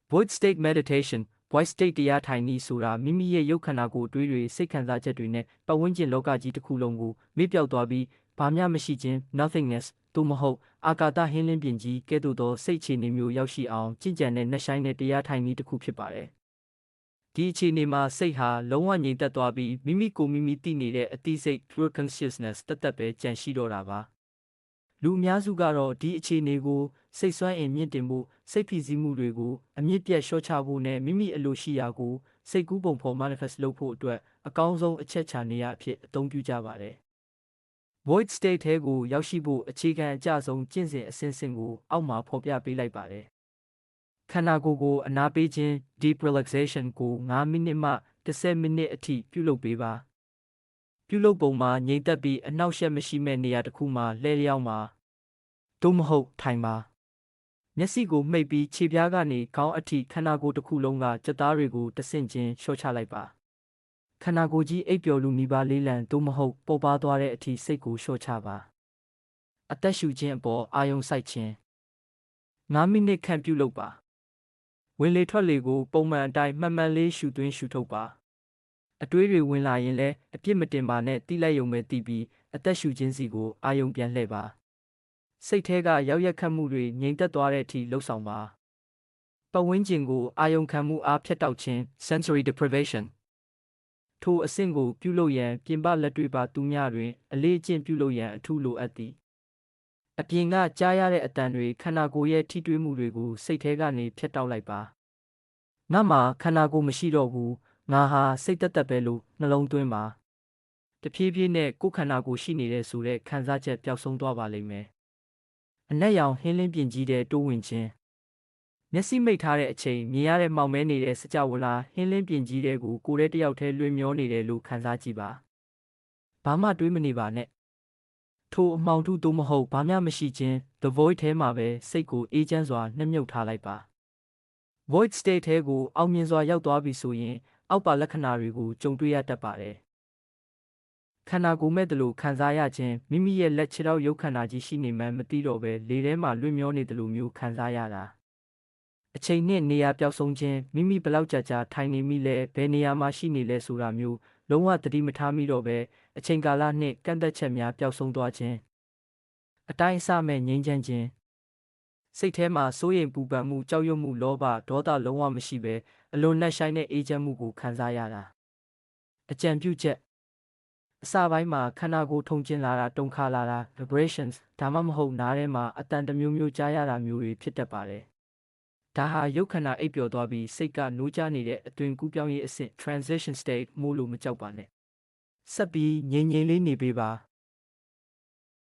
Void state meditation void state တရားထိုင်နည်းဆိုတာမိမိရဲ့ရုပ်ခန္ဓာကိုယ်အတွေးတွေစိတ်ခံစားချက်တွေနဲ့ပတ်ဝန်းကျင်လောကကြီးတစ်ခုလုံးကိုမေ့ပျောက်သွားပြီးဘာမျှမရှိခြင်း nothingness သို့မဟုတ်အာကာသဟင်းလင်းပြင်ကြီးကဲ့သို့သောစိတ်အခြေအနေမျိုးရောက်ရှိအောင်ကြင်ကြံတဲ့နှဆိုင်တဲ့တရားထိုင်နည်းတစ်ခုဖြစ်ပါတယ်။ဒီအခြေအနေမှာစိတ်ဟာလုံးဝငြိမ်သက်သွားပြီးမိမိကိုယ်မိမိသိနေတဲ့အသိစိတ် pure consciousness တသက်ပဲကြံရှိတော့တာပါ။လူအများစုကတော့ဒီအခြေအနေကိုစိတ်ဆွမ်းအင်မြင့်တင်ဖို့စိတ်ဖိစီးမှုတွေကိုအမြင့်ပြတ်လျှော့ချဖို့နဲ့မိမိအလိုရှိရာကိုစိတ်ကူးပုံဖော် manifest လုပ်ဖို့အတွက်အကောင်းဆုံးအချက်ချနေရအဖြစ်အသုံးပြုကြပါတယ်။ Void state ထဲကိုရောက်ရှိဖို့အခြေခံအကျဆုံးကျင့်စဉ်အစဉ်စဉ်ကိုအောက်မှာဖော်ပြပေးလိုက်ပါတယ်။ခန္ဓာကိုယ်ကိုအနားပေးခြင်း deep relaxation ကို9မိနစ်မှ10မိနစ်အထိပြုလုပ်ပေးပါ။ပြုလုပ်ပုံမှာငြိမ်သက်ပြီးအနှောက်အယှက်မရှိမဲ့နေရာတစ်ခုမှာလှည့်လျောင်းပါသို့မဟုတ်ထိုင်ပါမျက်စိကိုမှိတ်ပြီးခြေပြားကနေခေါင်းအထိခန္ဓာကိုယ်တစ်ခုလုံးကကြက်သားတွေကိုတဆင့်ချင်းလျှော့ချလိုက်ပါခန္ဓာကိုယ်ကြီးအိပ်ပျော်လူနီးပါးလေးလံသို့မဟုတ်ပေါ်ပါသွားတဲ့အထိစိတ်ကိုလျှော့ချပါအသက်ရှူခြင်းအပေါ်အာရုံစိုက်ခြင်း9မိနစ်ခန့်ပြုလုပ်ပါဝင်လေထွက်လေကိုပုံမှန်အတိုင်းမှန်မှန်လေးရှူသွင်းရှူထုတ်ပါအတွေးတွေဝင်လာရင်လည်းအပြစ်မတင်ပါနဲ့တိလိုက်ရုံပဲတည်ပြီးအသက်ရှူခြင်းစီကိုအာရုံပြန်လှည့်ပါစိတ်ထဲကရောက်ရက်ခတ်မှုတွေငြိမ်သက်သွားတဲ့အထိလှုပ်ဆောင်ပါပတ်ဝန်းကျင်ကိုအာရုံခံမှုအားဖြတ်တောက်ခြင်း sensory deprivation ထိုအဆင့်ကိုပြုလုပ်ရန်ပြင်ပလက်တွေ့ပါသူများတွင်အလေးအကျင့်ပြုလုပ်ရန်အထူးလိုအပ်သည်အပြင်ကကြားရတဲ့အတန်တွေခန္ဓာကိုယ်ရဲ့ထိတွေ့မှုတွေကိုစိတ်ထဲကနေဖြတ်တောက်လိုက်ပါငါမှာခန္ဓာကိုယ်မရှိတော့ဘူးငါဟာစိတ်သက်ပဲလို့နှလုံးသွင်းပါတဖြည်းဖြည်းနဲ့ကိုယ်ခန္ဓာကိုယ်ရှိနေတဲ့ဆိုတဲ့ခံစားချက်ပျောက်ဆုံးသွားပါလိမ့်မယ်အနက်ရောင်ဟင်းလင်းပြင်ကြီးတဲ့တိုးဝင်ခြင်းမျက်စိမိတ်ထားတဲ့အချိန်မြင်ရတဲ့မှောင်မဲနေတဲ့စကြဝဠာဟင်းလင်းပြင်ကြီးတဲ့ကိုယ်တည်းတယောက်တည်းလွှင့်မျောနေတယ်လို့ခံစားကြည့်ပါဘာမှတွေးမနေပါနဲ့ထိုအမှောင်ထုသို့မဟုတ်ဘာမျှမရှိခြင်း the void ထဲမှာပဲစိတ်ကိုအေးချမ်းစွာနှမြုပ်ထားလိုက်ပါ void state ထဲကိုအောင်မြင်စွာရောက်သွားပြီဆိုရင်အောက်ပါလက္ခဏာတွေကိုကြုံတွေ့ရတတ်ပါတယ်ခန္ဓာကိုယ်မဲ့တယ်လို့ခံစားရခြင်းမိမိရဲ့လက်ခြေထောက်ရုပ်ခန္ဓာကြီးရှိနေမှန်းမသိတော့ပဲလေထဲမှာလွင့်မျောနေတယ်လို့မျိုးခံစားရတာအချိန်နဲ့နေရာပျောက်ဆုံးခြင်းမိမိဘလောက်ကြာထိုင်နေမိလဲဘယ်နေရာမှာရှိနေလဲဆိုတာမျိုးလုံးဝသတိမထားမိတော့ပဲအချိန်ကာလနှင့်ကန့်သက်ချက်များပျောက်ဆုံးသွားခြင်းအတိုင်းအဆမဲ့ငြိမ်းချမ်းခြင်းစိတ်ထဲမှာစိုးရိမ်ပူပန်မှုကြောက်ရွံ့မှုလောဘဒေါသလုံးဝမရှိပဲအလွန်နှက်ဆိုင်တဲ့အေးချမ်းမှုကိုခံစားရတာအကြံပြုချက်အစပိုင်းမှာခန္ဓာကိုယ်ထုံကျင်လာတာတုန်ခါလာတာ vibrations ဒါမှမဟုတ်နားထဲမှာအတန်တစ်မျိုးမျိုးကြားရတာမျိုးတွေဖြစ်တတ်ပါတယ်ဒါဟာရုပ်ခန္ဓာအိပ်ပျော်သွားပြီးစိတ်ကနိုးကြားနေတဲ့အသွင်ကူးပြောင်းရေးအဆင့် transition state မို့လို့မကြောက်ပါနဲ့ဆက်ပြီးငြိမ်ငြိမ်လေးနေပေးပါ